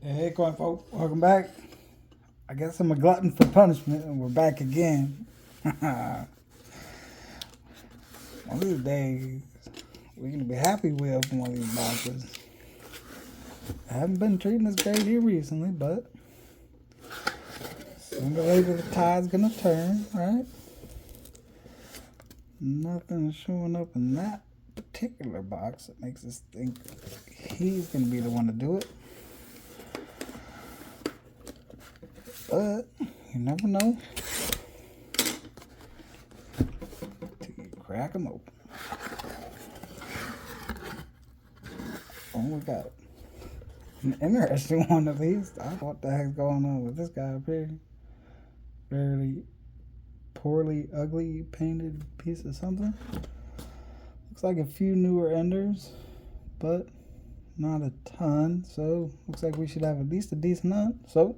Hey, coin folk, welcome back. I guess I'm a glutton for punishment, and we're back again. One of these days, we're gonna be happy we open one of these boxes. I haven't been treating this great here recently, but sooner or later the tide's gonna turn, right? Nothing showing up in that particular box that makes us think he's gonna be the one to do it. But you never know till you crack them open. Oh, we got it. An interesting one at least. I don't know what the heck's going on with this guy up here. Fairly poorly, ugly, painted piece of something. Looks like a few newer enders, but not a ton. So looks like we should have at least a decent hunt. So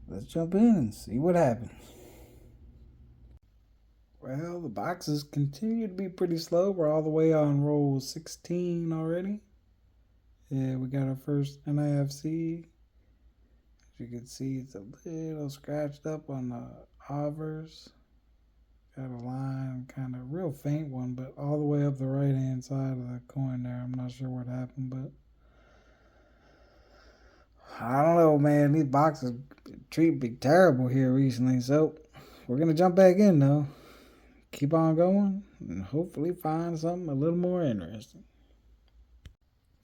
let's jump in and see what happens. Well, the boxes continue to be pretty slow. We're all the way on roll 16 already. Yeah, we got our first NIFC. As you can see, it's a little scratched up on the overs. Got a line, kind of real faint one, but all the way up the right hand side of the coin there. I'm not sure what happened, but I don't know, man. These boxes treat me terrible here recently, so we're gonna jump back in though. Keep on going and hopefully find something a little more interesting.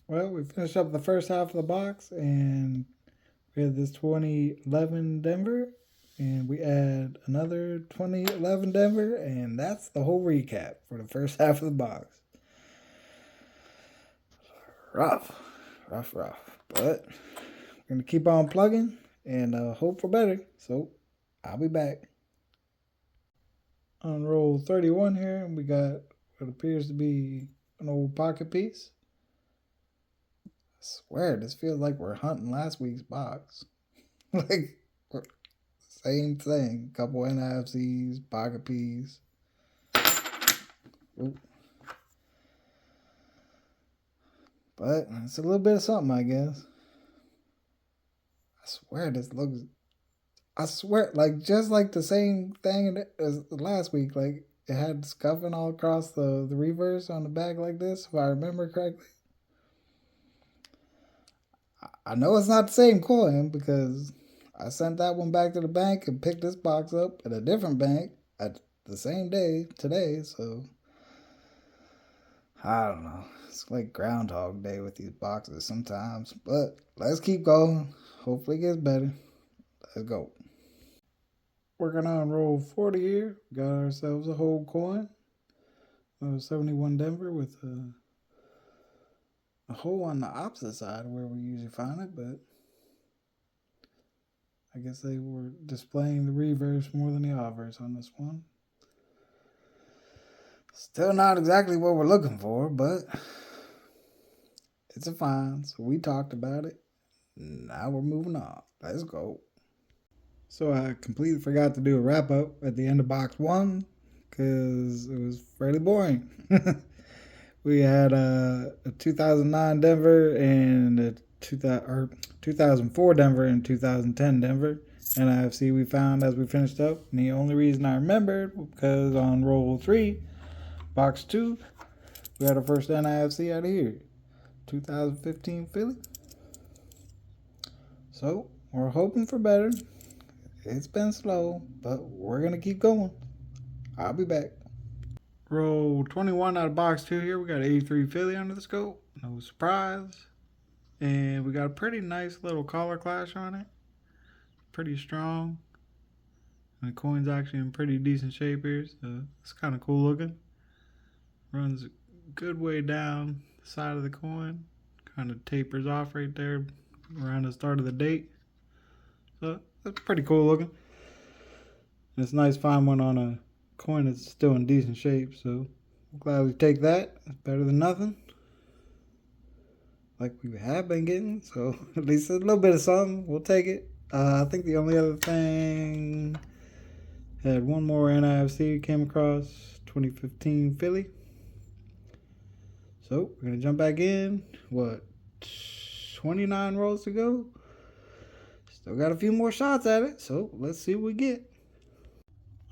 Well, we finished up the first half of the box and we had this 2011 Denver and we add another 2011 Denver, and that's the whole recap for the first half of the box. Rough, but we're gonna keep on plugging and hope for better. So I'll be back. On roll 31 here, we got what appears to be an old pocket piece. I swear, this feels like we're hunting last week's box. Like, same thing. Couple NIFCs, pocket piece. Ooh. But it's a little bit of something, I guess. I swear this looks. I swear, like just like the same thing as last week. Like it had scuffing all across the reverse on the back like this, if I remember correctly. I know it's not the same coin because I sent that one back to the bank and picked this box up at a different bank at the same day today. So I don't know. It's like Groundhog Day with these boxes sometimes. But let's keep going. Hopefully it gets better. Let's go. Working on roll 40 here. Got ourselves a whole coin. 71 Denver with a hole on the opposite side of where we usually find it, but I guess they were displaying the reverse more than the obverse on this one. Still not exactly what we're looking for, but it's a find. So we talked about it. Now we're moving on. Let's go. So I completely forgot to do a wrap up at the end of box one because it was fairly boring. We had a 2009 Denver and a 2004 Denver and 2010 Denver NIFC we found as we finished up. And the only reason I remembered was because on roll 3, box 2, we had our first NIFC out of here. 2015 Philly. So we're hoping for better. It's been slow, but we're going to keep going. I'll be back. Roll 21 out of box 2 here. We got 83 Philly under the scope. No surprise. And we got a pretty nice little color clash on it. Pretty strong. And the coin's actually in pretty decent shape here, so it's kind of cool looking. Runs a good way down the side of the coin. Kind of tapers off right there around the start of the date. So that's pretty cool looking. And it's nice to find one on a coin that's still in decent shape, so I'm glad we take that. It's better than nothing. Like we have been getting, so at least a little bit of something. We'll take it. I think the only other thing had one more NIFC came across 2015 Philly. So we're gonna jump back in. What, 29 rolls to go. Still got a few more shots at it, so let's see what we get.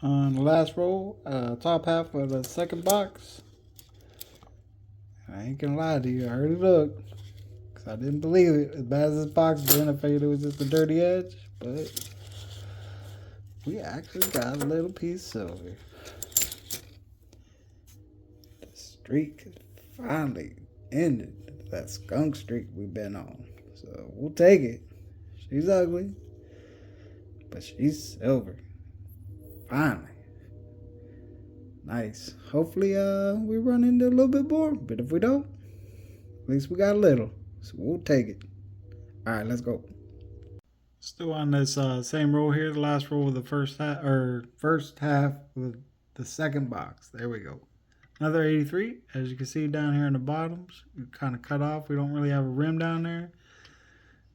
On the last roll, top half of the second box. I ain't gonna lie to you, I heard it look. Cause I didn't believe it. As bad as this box been, I figured it was just a dirty edge, but we actually got a little piece of silver. The streak finally ended. That skunk streak we've been on. So we'll take it. She's ugly, but she's silver. Finally. Nice. Hopefully we run into a little bit more, but if we don't, at least we got a little. So we'll take it. Alright, let's go. Still on this same roll here, the last roll of the first half of the second box. There we go. Another 83. As you can see down here in the bottoms, we kind of cut off. We don't really have a rim down there.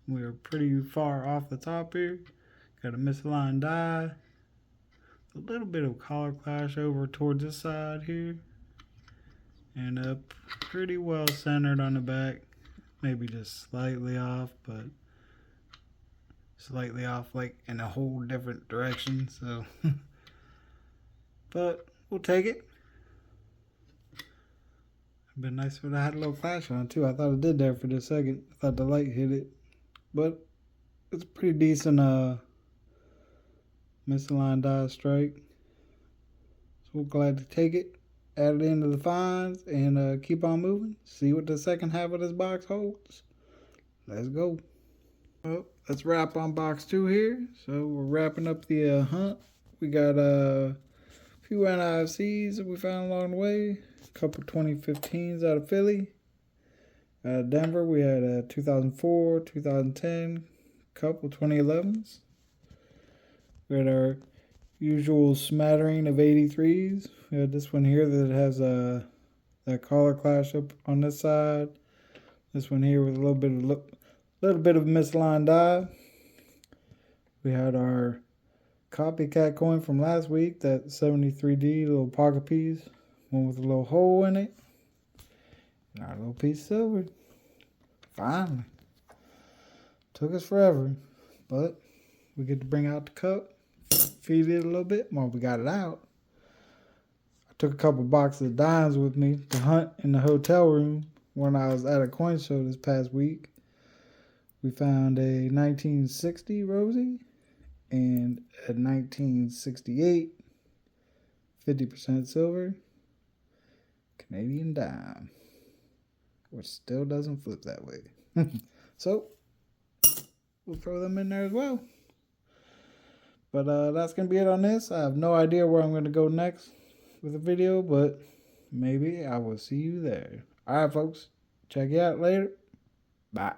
We are pretty far off the top here. Got a misaligned die. A little bit of color clash over towards this side here. And up pretty well centered on the back. Maybe just slightly off, but slightly off like in a whole different direction. So, but we'll take it. It'd been nice if I had a little flash on too. I thought it did there for just a second. I thought the light hit it, but it's a pretty decent misaligned die strike. So we're glad to take it, add it into the finds, and keep on moving. See what the second half of this box holds. Let's go. Well, let's wrap on box 2 here. So we're wrapping up the hunt. We got a few NIFCs that we found along the way. A couple 2015s out of Philly. Denver, we had a 2004, 2010, couple 2011s. We had our usual smattering of 83s. We had this one here that has that color clash up on this side. This one here with a little bit of misaligned die. We had our copycat coin from last week, that 73D little pocket piece, one with a little hole in it. And our little piece of silver. Finally. Took us forever, but we get to bring out the cup, feed it a little bit more. We got it out. I took a couple boxes of dimes with me to hunt in the hotel room when I was at a coin show this past week. We found a 1960 Rosie and a 1968 50% silver Canadian dime, which still doesn't flip that way. So we'll throw them in there as well. But that's going to be it on this. I have no idea where I'm going to go next with the video, but maybe I will see you there. All right, folks. Check you out later. Bye.